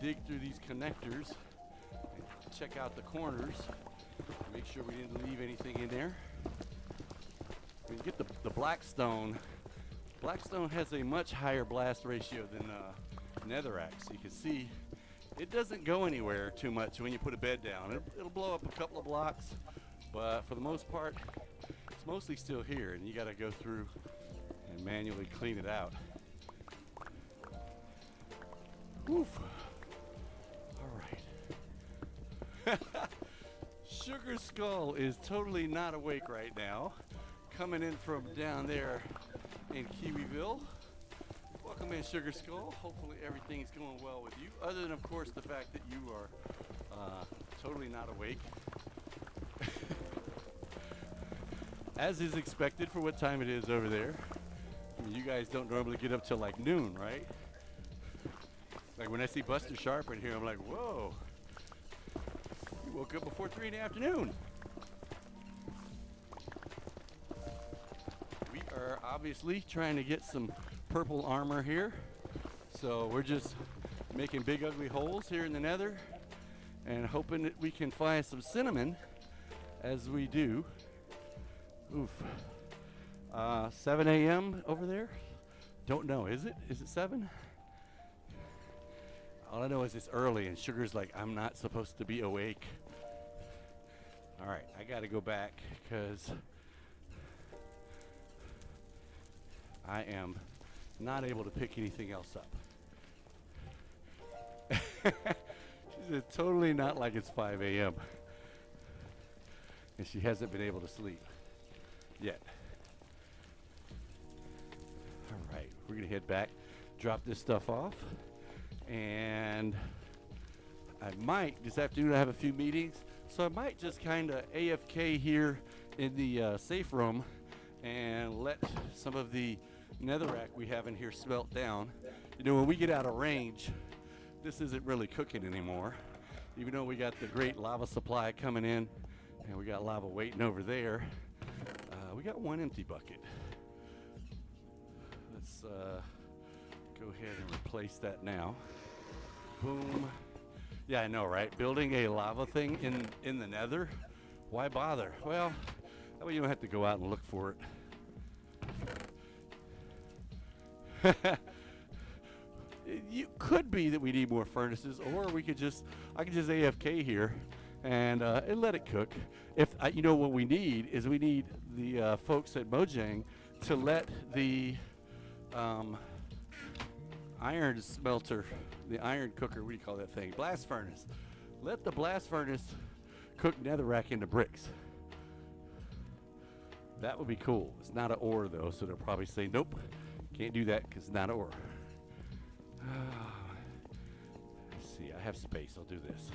dig through these connectors and check out the corners. Make sure we didn't leave anything in there. We can get the blackstone. Blackstone has a much higher blast ratio than netherrack. So you can see it doesn't go anywhere too much when you put a bed down. It'll blow up a couple of blocks, but for the most part, it's mostly still here, and you got to go through and manually clean it out. Oof. All right. Sugar Skull is totally not awake right now, coming in from down there in Kiwiville. Welcome in, Sugar Skull. Hopefully everything's going well with you, other than, of course, the fact that you are totally not awake. As is expected for what time it is over there. I mean, you guys don't normally get up till like noon, right? Like when I see Buster Sharp in here, I'm like, whoa. You woke up before 3 in the afternoon. We are obviously trying to get some purple armor here. So we're just making big ugly holes here in the nether and hoping that we can find some cinnamon as we do. Oof. 7 a.m. over there? Don't know. Is it? Is it 7? All I know is it's early, and Sugar's like, I'm not supposed to be awake. All right, I got to go back because I am not able to pick anything else up. She said, totally not like it's 5 a.m. And she hasn't been able to sleep yet. All right, we're going to head back, drop this stuff off, and I might, this afternoon I have a few meetings, so I might just kind of AFK here in the safe room and let some of the netherrack we have in here smelt down. You know, when we get out of range, this isn't really cooking anymore. Even though we got the great lava supply coming in, and we got lava waiting over there, we got one empty bucket. Let's go ahead and replace that now. Boom. Yeah, I know, right? Building a lava thing in the nether, why bother? Well, that way you don't have to go out and look for it. It could be that we need more furnaces, or we could just, I could just AFK here and let it cook. If you know what we need is we need the folks at Mojang to let the iron smelter, the iron cooker, what do you call that thing? Blast furnace. Let the blast furnace cook netherrack into bricks. That would be cool. It's not an ore though, so they'll probably say, nope, can't do that because it's not an ore. Let's see, I have space. I'll do this.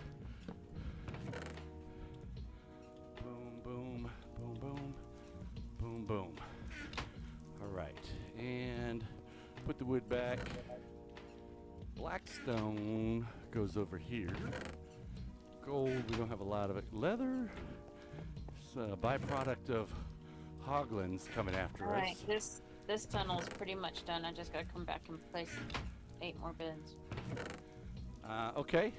Boom, boom, boom, boom, boom, boom. All right, and put the wood back. Blackstone goes over here. Gold, we don't have a lot of it. Leather, it's a byproduct of Hoglands coming after us. All right, this tunnel is pretty much done. I just got to come back and place 8 more beds. Okay.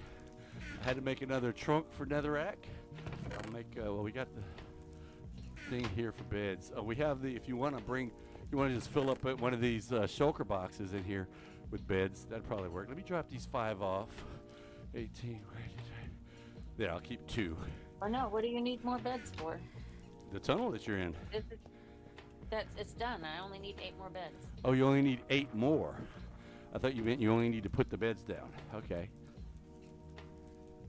I had to make another trunk for netherrack. I'll make, well, we got the thing here for beds. We have the, if you want to bring, you want to just fill up one of these shulker boxes in here with beds, that'd probably work. Let me drop these 5 off. 18, there, I'll keep 2. Oh no, what do you need more beds for? The tunnel that you're in. It's done. I only need 8 more beds. Oh, you only need 8 more. I thought you meant you only need to put the beds down. Okay.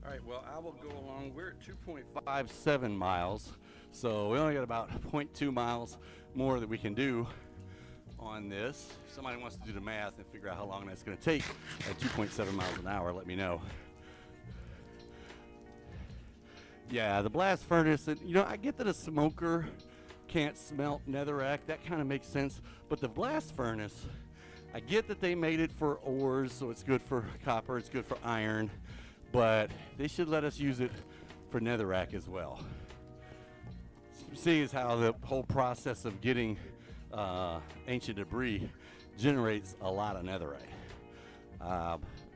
All right, well, I will go along. We're at 2.57 miles, so we only got about 0.2 miles more that we can do on this. If somebody wants to do the math and figure out how long that's going to take at 2.7 miles an hour, let me know. Yeah, the blast furnace, you know, I get that a smoker can't smelt netherrack. That kind of makes sense. But the blast furnace, I get that they made it for ores, so it's good for copper, it's good for iron, but they should let us use it for netherrack as well. Seeing as how the whole process of getting ancient debris generates a lot of netherite.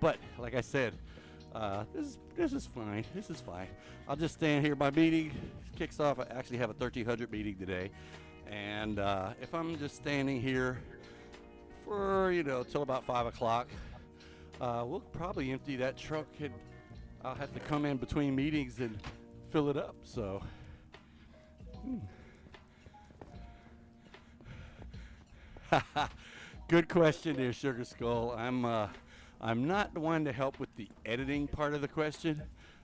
But like I said, this is fine. This is fine. I'll just stand here. My meeting kicks off. I actually have a 1300 meeting today, and if I'm just standing here for till about 5 o'clock, we'll probably empty that truck, and I'll have to come in between meetings and fill it up. So. Good question there, Sugar Skull. I'm not the one to help with the editing part of the question.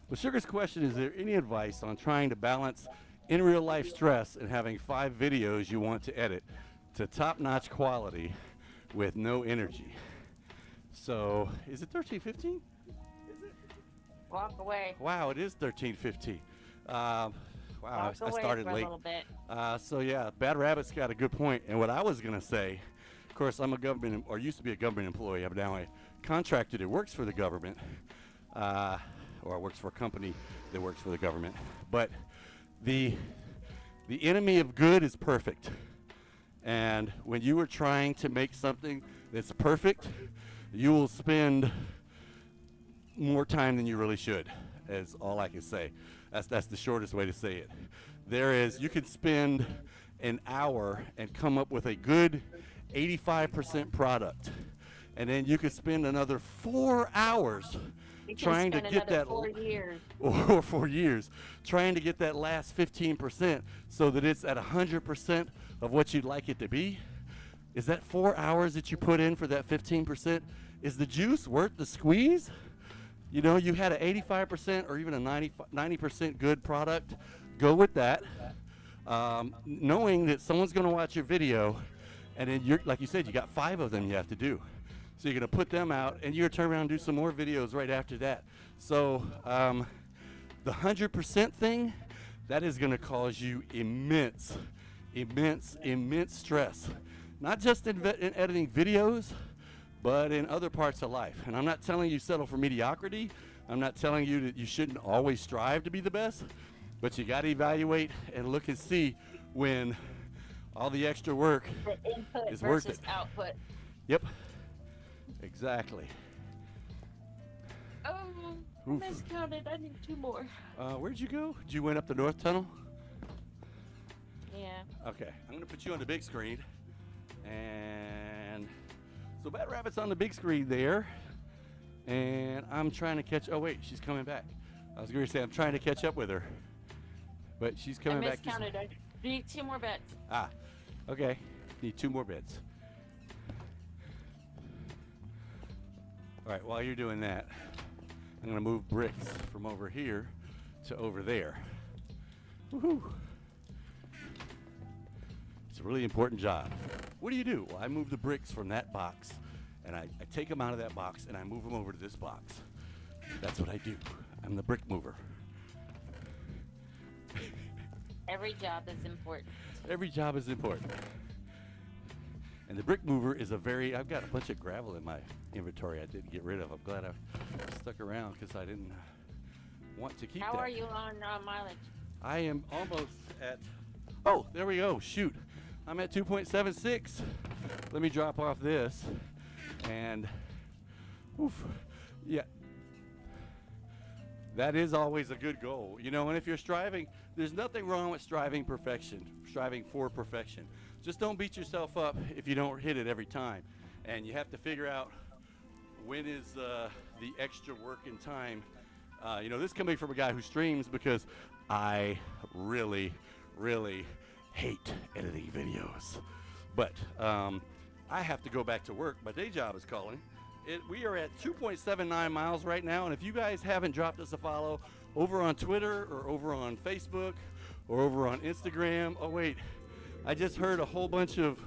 But Sugar's question is there any advice on trying to balance in real life stress and having 5 videos you want to edit to top-notch quality with no energy? So, is it 13:15? Is it? Walk away. Wow, it is 13:15. Wow, I started for late. A little bit. So yeah, Bad Rabbit's got a good point. And what I was gonna say, of course, I'm a government, or used to be a government employee. I'm now a contractor that works for the government, or works for a company that works for the government. But the enemy of good is perfect. And when you are trying to make something that's perfect, you will spend more time than you really should. Is all I can say. That's the shortest way to say it. You could spend an hour and come up with a good 85% product. and then you could spend another 4 hours You can trying to spend get another that 4 years. or 4 years trying to get that last 15% so that it's at 100% of what you'd like it to be. Is that 4 hours that you put in for that 15%? Is the juice worth the squeeze? You know, you had an 85% or even a 90% good product. Go with that, knowing that someone's going to watch your video, and then you're, like you said, you got 5 of them you have to do. So you're going to put them out, and you're going to turn around and do some more videos right after that. So the 100% thing, that is going to cause you immense stress. Not just in editing videos, but in other parts of life. And I'm not telling you settle for mediocrity. I'm not telling you that you shouldn't always strive to be the best, but you got to evaluate and look and see when all the extra work The input is worth versus it. output. Yep, exactly. Oh, I Oof. miscounted. I need 2 more. Where'd you go? Did you went up the north tunnel? Yeah. Okay, I'm gonna put you on the big screen. And so Bad Rabbit's on the big screen there. And I'm trying to catch, oh wait, she's coming back. I was gonna say I'm trying to catch up with her. But she's coming I back. miscounted. I need 2 more bets. Ah, okay. Need 2 more bits. All right, while you're doing that, I'm gonna move bricks from over here to over there. Woohoo! It's a really important job. What do? Well, I move the bricks from that box, and I take them out of that box, and I move them over to this box. That's what I do. I'm the brick mover. Every job is important. Every job is important. And the brick mover is I've got a bunch of gravel in my inventory I didn't get rid of. I'm glad I stuck around because I didn't want to keep How that. are you on mileage? I am almost at, oh, there we go, shoot. I'm at 2.76. Let me drop off this and, oof, yeah. That is always a good goal, you know, and if you're striving, there's nothing wrong with striving for perfection. Just don't beat yourself up if you don't hit it every time. And you have to figure out when is the extra work and time. You know, this coming from a guy who streams because I really hate editing videos. But I have to go back to work. My day job is calling. We are at 2.79 miles right now, and if you guys haven't dropped us a follow over on Twitter or over on Facebook or over on Instagram, oh wait, I just heard a whole bunch of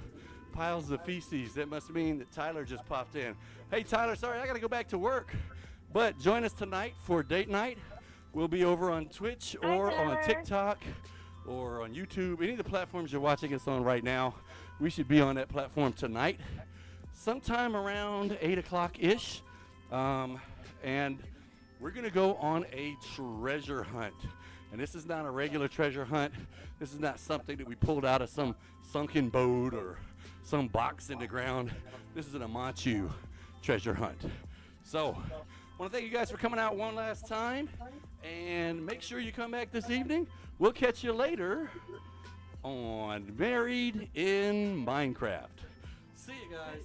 piles of feces. That must mean that Tyler just popped in. Hey Tyler, sorry, I gotta go back to work, but join us tonight for date night. We'll be over on Twitch or on TikTok or on YouTube, any of the platforms you're watching us on right now. We should be on that platform tonight, sometime around 8 o'clock-ish. And we're gonna go on a treasure hunt. And this is not a regular treasure hunt. This is not something that we pulled out of some sunken boat or some box in the ground. This is an Amanchu treasure hunt. So, I want to thank you guys for coming out one last time. And make sure you come back this evening. We'll catch you later on Married in Minecraft. See you guys.